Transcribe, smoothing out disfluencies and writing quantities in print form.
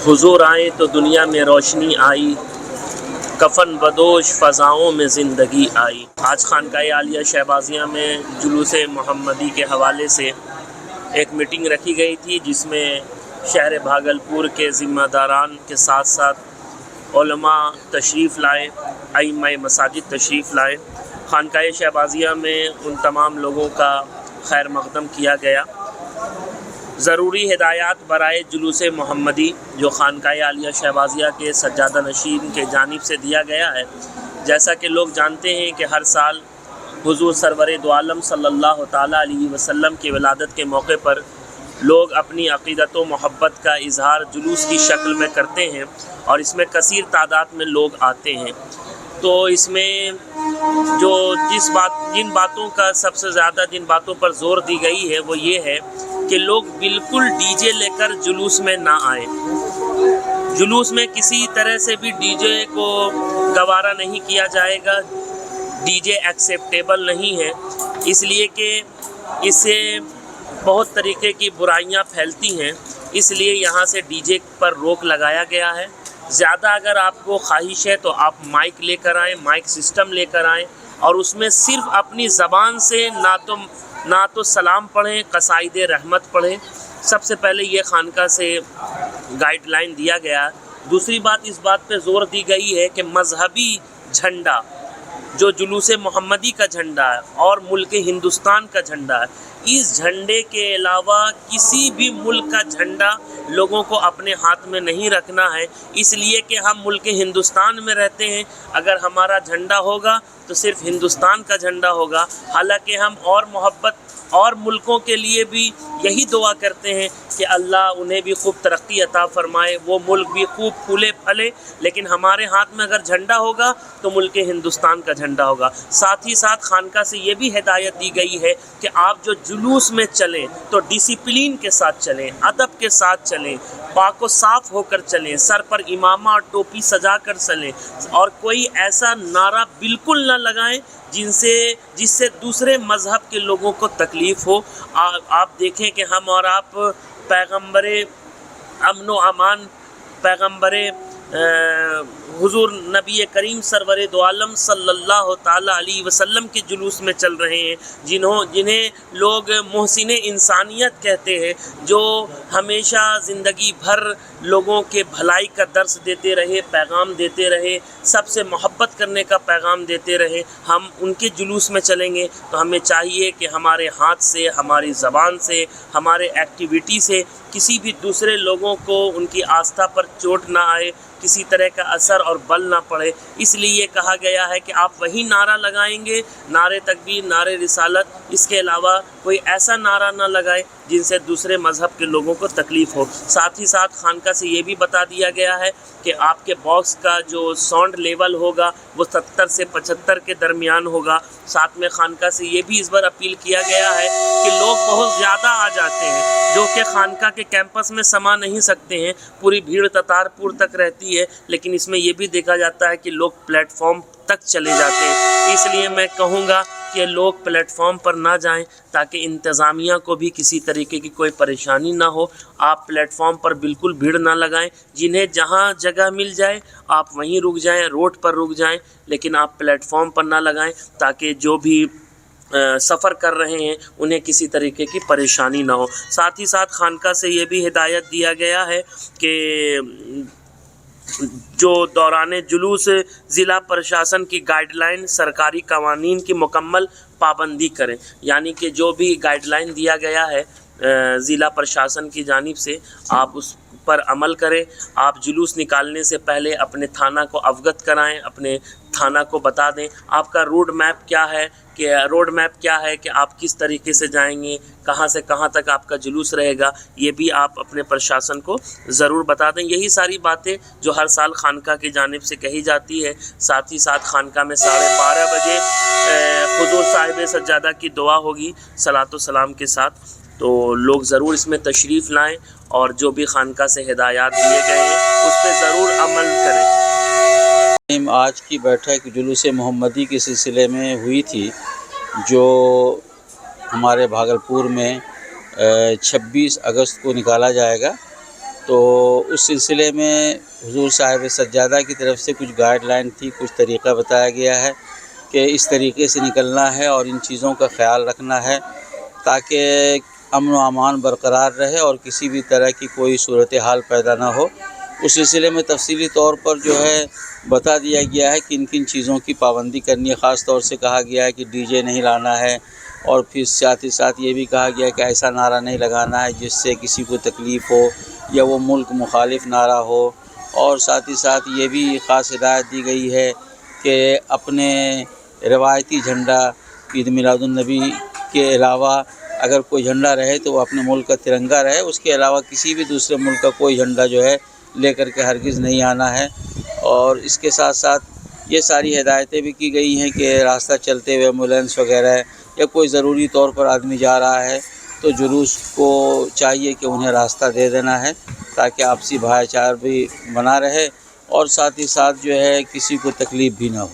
हुजूर आए तो दुनिया में रोशनी आई, कफन बदोश फ़ज़ाओं में ज़िंदगी आई। आज खानकाए आलिया शहबाजिया में जुलूस मोहम्मदी के हवाले से एक मीटिंग रखी गई थी, जिसमें शहर भागलपुर के ज़िम्मेदारान के साथ साथ उलमा तशरीफ़ लाए, आइम्मा मसाजिद तशरीफ़ लाए। खानकाए शहबाजिया में उन तमाम लोगों का खैर मक़दम किया गया। ज़रूरी हिदायत बराए जुलूस मोहम्मदी जो खानकाए आलिया शहबाजिया के सज्जादा नशीन के जानिब से दिया गया है। जैसा कि लोग जानते हैं कि हर साल हुज़ूर सरवर दो आलम सल्लल्लाहु ताला अलैहि वसल्लम की विलादत के मौके पर लोग अपनी अक़ीदत व मोहब्बत का इजहार जुलूस की शक्ल में करते हैं और इसमें कसीर तादाद में लोग आते हैं। तो इसमें जिन बातों का सबसे ज़्यादा जिन बातों पर ज़ोर दी गई है वो ये है कि लोग बिल्कुल डीजे लेकर जुलूस में ना आए। जुलूस में किसी तरह से भी डीजे को गवारा नहीं किया जाएगा। डीजे एक्सेप्टेबल नहीं है, इसलिए कि इससे बहुत तरीके की बुराइयां फैलती हैं। इसलिए यहाँ से डीजे पर रोक लगाया गया है। ज़्यादा अगर आपको ख्वाहिश है तो आप माइक लेकर आएँ, माइक सिस्टम लेकर आएँ और उसमें सिर्फ़ अपनी ज़बान से ना तो सलाम पढ़ें, कसाइद रहमत पढ़ें। सबसे पहले ये खानका से गाइडलाइन दिया गया। दूसरी बात, इस बात पे ज़ोर दी गई है कि मज़हबी झंडा जो जुलूस मोहम्मदी का झंडा है और मुल्क हिंदुस्तान का झंडा है, इस झंडे के अलावा किसी भी मुल्क का झंडा लोगों को अपने हाथ में नहीं रखना है। इसलिए कि हम मुल्क हिंदुस्तान में रहते हैं, अगर हमारा झंडा होगा तो सिर्फ हिंदुस्तान का झंडा होगा। हालांकि हम और मोहब्बत और मुल्कों के लिए भी यही दुआ करते हैं कि अल्लाह उन्हें भी खूब तरक्की अता फ़रमाए, वो मुल्क भी खूब फूले फले। लेकिन हमारे हाथ में अगर झंडा होगा तो मुल्क हिंदुस्तान का झंडा होगा। साथ ही साथ खानका से ये भी हिदायत दी गई है कि आप जो जुलूस में चलें तो डिसिप्लिन के साथ चलें, अदब के साथ चलें, पाको साफ़ होकर चलें, सर पर इमामा और टोपी सजा कर चलें और कोई ऐसा नारा बिल्कुल न लगाएं जिससे दूसरे मज़हब के लोगों को तकलीफ़ हो। आप देखें कि हम और आप पैगम्बरे अमन व अमान, पैगम्बरे हुज़ूर नबी करीम सरवर दो आलम सल्लल्लाहु ताला अलैहि वसल्लम के जुलूस में चल रहे हैं, जिन्हें लोग मोहसिन इंसानियत कहते हैं, जो हमेशा ज़िंदगी भर लोगों के भलाई का दर्स देते रहे, पैगाम देते रहे, सबसे मोहब्बत करने का पैगाम देते रहे। हम उनके जुलूस में चलेंगे तो हमें चाहिए कि हमारे हाथ से, हमारी ज़बान से, हमारे एक्टिविटी से किसी भी दूसरे लोगों को उनकी आस्था पर चोट ना आए, किसी तरह का असर और बल ना पड़े। इसलिए ये कहा गया है कि आप वही नारा लगाएंगे, नारे तकबीर, नारे रिसालत, इसके अलावा कोई ऐसा नारा ना लगाए जिनसे दूसरे मज़हब के लोगों को तकलीफ़ हो। साथ ही साथ खानका से ये भी बता दिया गया है कि आपके बॉक्स का जो साउंड लेवल होगा वो 70 से 75 के दरमियान होगा। साथ में खानका से ये भी इस बार अपील किया गया है कि लोग बहुत ज़्यादा आ जाते हैं जो कि खानका के कैंपस में समा नहीं सकते हैं, पूरी भीड़ ततारपुर तक रहती है, लेकिन इसमें ये भी देखा जाता है कि लोग प्लेटफॉर्म तक चले जाते हैं। इसलिए मैं कहूँगा कि लोग प्लेटफॉर्म पर ना जाएं ताकि इंतज़ामिया को भी किसी तरीके की कोई परेशानी ना हो। आप प्लेटफॉर्म पर बिल्कुल भीड़ ना लगाएं, जिन्हें जहां जगह मिल जाए आप वहीं रुक जाएं, रोड पर रुक जाएं, लेकिन आप प्लेटफॉर्म पर ना लगाएं ताकि जो भी सफ़र कर रहे हैं उन्हें किसी तरीके की परेशानी ना हो। साथ ही साथ खानका से ये भी हिदायत दिया गया है कि जो दौरान जुलूस ज़िला प्रशासन की गाइडलाइन, सरकारी कवानीन की मुकम्मल पाबंदी करें। यानी कि जो भी गाइडलाइन दिया गया है ज़िला प्रशासन की जानिब से, आप उस पर अमल करें। आप जुलूस निकालने से पहले अपने थाना को अवगत कराएं, अपने थाना को बता दें आपका रोड मैप क्या है कि आप किस तरीके से जाएंगे, कहां से कहां तक आपका जुलूस रहेगा, ये भी आप अपने प्रशासन को ज़रूर बता दें। यही सारी बातें जो हर साल खानका की जानिब से कही जाती है। साथ ही साथ खानका में 12:30 बजे हुज़ूर साहिब सज्जादा की दुआ होगी सलातो सलाम के साथ, तो लोग ज़रूर इसमें तशरीफ़ लाएँ और जो भी खानका से हिदायत दिए गए हैं उस पर ज़रूर अमल करें। आज की बैठक जुलूस मोहम्मदी के सिलसिले में हुई थी, जो हमारे भागलपुर में 26 अगस्त को निकाला जाएगा تو اس سلسلے میں حضور صاحب سجادہ کی طرف سے کچھ گائیڈ لائن تھی، کچھ طریقہ بتایا گیا ہے کہ اس طریقے سے نکلنا ہے اور ان چیزوں کا خیال رکھنا ہے تاکہ امن و امان برقرار رہے اور کسی بھی طرح کی کوئی صورتحال پیدا نہ ہو۔ اس سلسلے میں تفصیلی طور پر جو ہے بتا دیا گیا ہے کہ کن چیزوں کی پابندی کرنی ہے۔ خاص طور سے کہا گیا ہے کہ ڈی جے نہیں لانا ہے، اور پھر ساتھ ہی ساتھ یہ بھی کہا گیا ہے کہ ایسا نعرہ نہیں لگانا ہے جس سے کسی کو تکلیف ہو یا وہ ملک مخالف نعرہ ہو، اور ساتھ ہی ساتھ یہ بھی خاص ہدایت دی گئی ہے کہ اپنے روایتی جھنڈا عید میلاد النبی کے علاوہ اگر کوئی جھنڈا رہے تو وہ اپنے ملک کا ترنگا رہے، اس کے علاوہ کسی بھی دوسرے ملک کا کوئی جھنڈا جو ہے لے کر کے ہرگز نہیں آنا ہے۔ اور اس کے ساتھ ساتھ یہ ساری ہدایتیں بھی کی گئی ہیں کہ راستہ چلتے ہوئے ایمبولینس وغیرہ یا کوئی ضروری طور پر آدمی جا رہا ہے تو جلوس کو چاہیے کہ انہیں راستہ دے دینا ہے تاکہ آپسی بھائی چارہ بھی بنا رہے اور ساتھ ہی ساتھ جو ہے کسی کو تکلیف بھی نہ ہو۔